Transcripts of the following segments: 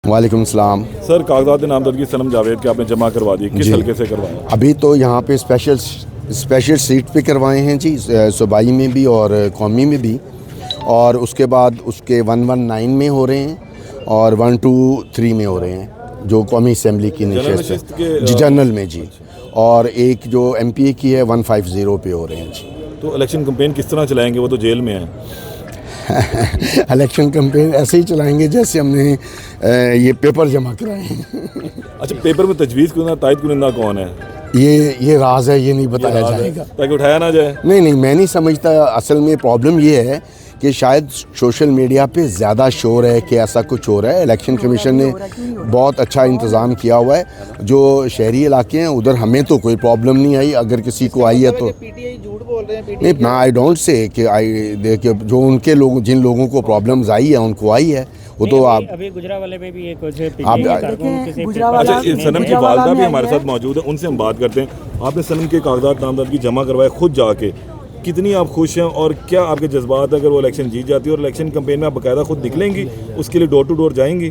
वालेकुम सलाम। सर, कागजात नामजदगी सनम जावेद के आपने जमा करवा दी, किस हल्के से करवाया? अभी तो यहाँ पे स्पेशल सीट पे करवाए हैं जी, सूबाई में भी और कौमी में भी, और उसके बाद उसके 119 में हो रहे हैं और 123 में हो रहे हैं जो कौमी असम्बली की नशिस्त है जी, जनरल में जी, और एक जो MPA की है 150 पे हो रहे हैं जी। तो इलेक्शन कैंपेन किस तरह चलाएंगे, वो तो जेल में है? इलेक्शन कैंपेन ऐसे ही चलाएंगे जैसे हमने ये पेपर जमा कराए हैं। अच्छा, पेपर में तजवीज़ कुनिंदा तायद कुनिंदा कौन है? ये राज है, ये नहीं बताया जाएगा ताकि उठाया ना जाए। नहीं, मैं नहीं समझता। असल में प्रॉब्लम ये है कि शायद सोशल मीडिया पे ज़्यादा शोर है कि ऐसा कुछ हो रहा है। इलेक्शन कमीशन ने बहुत अच्छा इंतज़ाम किया हुआ है। जो शहरी इलाके हैं उधर हमें तो कोई प्रॉब्लम नहीं आई, अगर किसी को आई है तो नहीं, ना आई डोंट से कि जो उनके लोग जिन लोगों को प्रॉब्लम्स आई है उनको आई है, वो तो आप अभी गुजरावाले में भी एक अच्छा, सनम की वालदा भी हमारे साथ मौजूद है, उनसे हम बात करते हैं। आपने सनम के कागजात नामजदगी जमा करवाए खुद जाके, कितनी आप खुश हैं और क्या आपके जज्बात अगर वो इलेक्शन जीत जाती है और इलेक्शन कैंपेन में आप बाकायदा खुद निकलेंगी, उसके लिए डोर टू डोर जाएंगी?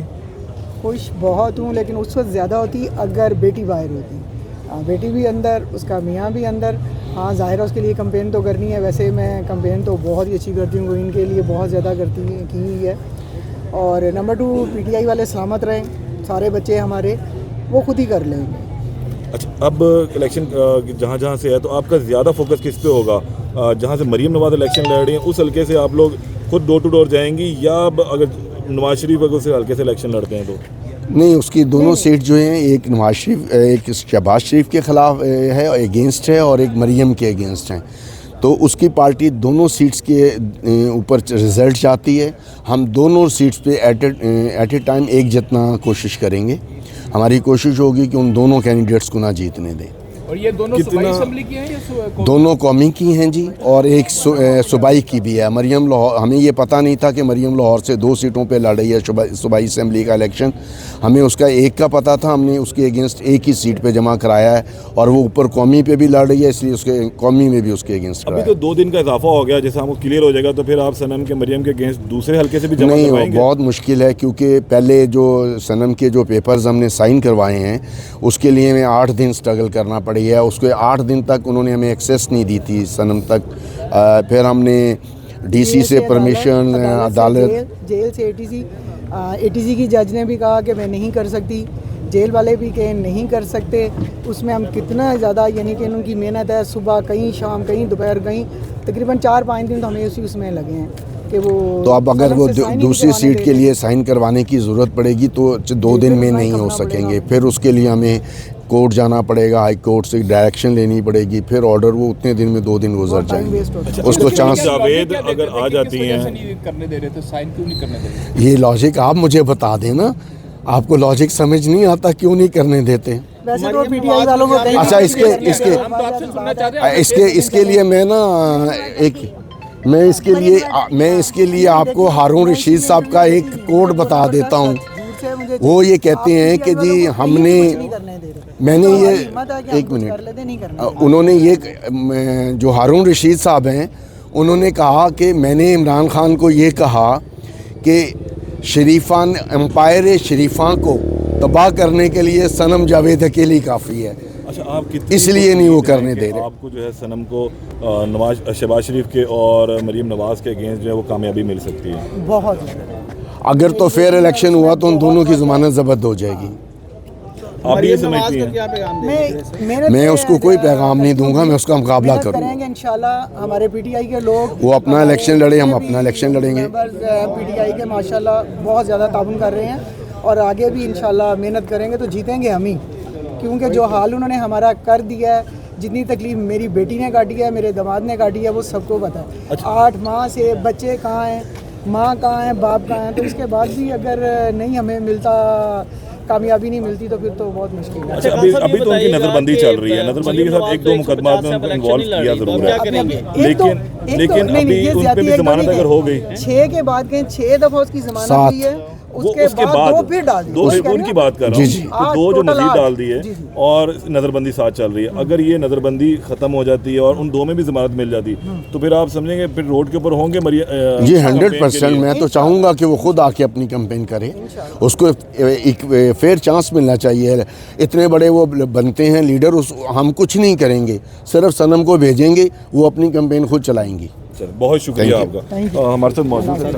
खुश बहुत हूँ, लेकिन उस वक्त ज़्यादा होती अगर बेटी बाहर होती। बेटी भी अंदर, उसका मियाँ भी अंदर। हाँ, ज़ाहिर है उसके लिए कंपेन तो करनी है। वैसे मैं कंपेन तो बहुत ही अच्छी करती हूँ, इनके लिए बहुत ज़्यादा की हुई है। और नंबर 2, PTI वाले सलामत रहें, सारे बच्चे हमारे वो खुद ही कर लेंगे। अच्छा, अब इलेक्शन जहाँ जहाँ से है तो आपका ज़्यादा फोकस किस पे होगा? जहाँ से मरीम नवाज़ इलेक्शन लड़ रही हैं उस हल्के से आप लोग खुद डोर टू डोर जाएंगी, या अगर नवाज शरीफ अगर उस हल्के से इलेक्शन लड़ते हैं तो? नहीं, उसकी दोनों सीट जो हैं, एक नवाज शरीफ, एक शहबाज शरीफ के ख़िलाफ़ है, अगेंस्ट है, और एक मरीम के अगेंस्ट हैं। तो उसकी पार्टी दोनों सीट्स के ऊपर रिज़ल्ट चाहती है। हम दोनों सीट्स पे एट ए टाइम एक जितना कोशिश करेंगे। हमारी कोशिश होगी कि उन दोनों कैंडिडेट्स को ना जीतने दें। और ये दोनों सूबाई असेंबली की हैं या दोनों कौमी की हैं जी, और एक सूबाई की भी है। मरीम लाहौर, हमें ये पता नहीं था कि मरीम लाहौर से 2 सीटों पे लड़ रही है सूबाई असेंबली का इलेक्शन। हमें उसका एक का पता था, हमने उसके अगेंस्ट एक ही सीट पे जमा कराया है, और वो ऊपर कौमी पे भी लड़ रही है, इसलिए उसके कौमी में भी उसके अगेंस्ट कराया। अभी तो 2 दिन का इजाफा हो गया, जैसे हमको क्लियर हो जाएगा तो फिर आप सनम के मरीम के अगेंस्ट दूसरे हल्के से भी जमा करवाएंगे? बहुत मुश्किल है, क्योंकि पहले जो सनम के जो पेपर्स हमने साइन करवाए हैं उसके लिए हमें 8 दिन स्ट्रगल करना पड़ी है। उसके 8 दिन तक उन्होंने हमें एक्सेस नहीं दी थी सनम तक। फिर हमने DC से परमिशन, अदालत, जेल से ATC की जज ने भी कहा कि मैं नहीं कर सकती, जेल वाले भी कहे नहीं कर सकते। उसमें हम कितना ज़्यादा, यानी कि उनकी मेहनत है, सुबह कहीं, शाम कहीं, दोपहर कहीं, तकरीबन 4-5 दिन तो हमें उसमें लगे हैं कि वो। तो अब अगर वो दूसरी सीट के लिए साइन करवाने की ज़रूरत पड़ेगी तो 2 दिन में नहीं हो सकेंगे। फिर उसके लिए हमें कोर्ट जाना पड़ेगा, हाई कोर्ट से डायरेक्शन लेनी पड़ेगी, फिर ऑर्डर, वो उतने दिन में 2 दिन गुजर जाएंगे। उसको चांस जावेद अगर आ जाती हैं, करने दे रहे थे, साइन क्यों नहीं करने दे रहे? ये लॉजिक आप मुझे बता देना, आपको लॉजिक समझ नहीं आता, क्यों नहीं करने देते? वैसे तो PTI वालों को अच्छा, इसके लिए मैं ना मैं इसके लिए आपको हारून रशीद साहब का एक कोड बता देता हूँ। वो ये कहते हैं कि जी मैंने ये, एक मिनट, उन्होंने ये, जो हारून रशीद साहब हैं, उन्होंने कहा कि मैंने इमरान खान को ये कहा कि शरीफान एम्पायर शरीफा को तबाह करने के लिए सनम जावेद अकेली काफ़ी है। अच्छा, आप इसलिए नहीं वो करने दे रहे। आपको जो है सनम को शहबाज शरीफ के और मरीम नवाज़ के अगेंस्ट जो है वो कामयाबी मिल सकती है? बहुत। अगर तो फेयर इलेक्शन हुआ तो उन दोनों की ज़मानत ज़ब्त हो जाएगी। आप भी ये समझती हैं? मैं उसको कोई पैगाम नहीं दूंगा, मैं उसका मुकाबला करूँगा इंशाल्लाह। हमारे PTI के लोग, वो अपना इलेक्शन लड़े, हम अपना इलेक्शन लड़ेंगे। PTI के माशाल्लाह बहुत ज़्यादा ताउन कर रहे हैं, और आगे भी इंशाल्लाह मेहनत करेंगे तो जीतेंगे हम ही। क्योंकि जो हाल उन्होंने हमारा कर दिया है, जितनी तकलीफ मेरी बेटी ने काटी है, मेरे दामाद ने काटी है, वो सबको पता है। अच्छा। 8 माह से बच्चे कहाँ हैं, माँ कहाँ है, बाप कहाँ है, तो इसके बाद भी अगर नहीं हमें मिलता, कामयाबी नहीं मिलती, तो फिर तो बहुत मुश्किल है। अच्छा, अभी तो उनकी नज़रबंदी चल रही है, नज़रबंदी के साथ 1-2 मुकदमात में उनको इन्वॉल्व किया ज़रूर है, लेकिन अभी उन पे भी ज़मानत अगर हो गई, 6 के बाद के 6 दफ़ा उसकी ज़मानत हुई है, उसके बाद दो फिर डाल दिए। दो फिर उनकी बात कर रहा हूँ जी, जी। कि दो जो टोटल मजीद 8 डाल दी है जी, जी। और नज़रबंदी साथ चल रही है। अगर ये नज़रबंदी खत्म हो जाती है और उन दो में भी जमानत मिल जाती तो फिर आप समझेंगे फिर रोड के ऊपर होंगे जी 100%। मैं तो चाहूँगा कि वो खुद आके अपनी कैंपेन करे, उसको एक फेयर चांस मिलना चाहिए। इतने बड़े वो बनते हैं लीडर, उस हम कुछ नहीं करेंगे, सिर्फ सनम को भेजेंगे, वो अपनी कैंपेन खुद चलाएंगी। बहुत शुक्रिया Thank you. आपका। हमारे साथ मौजूद है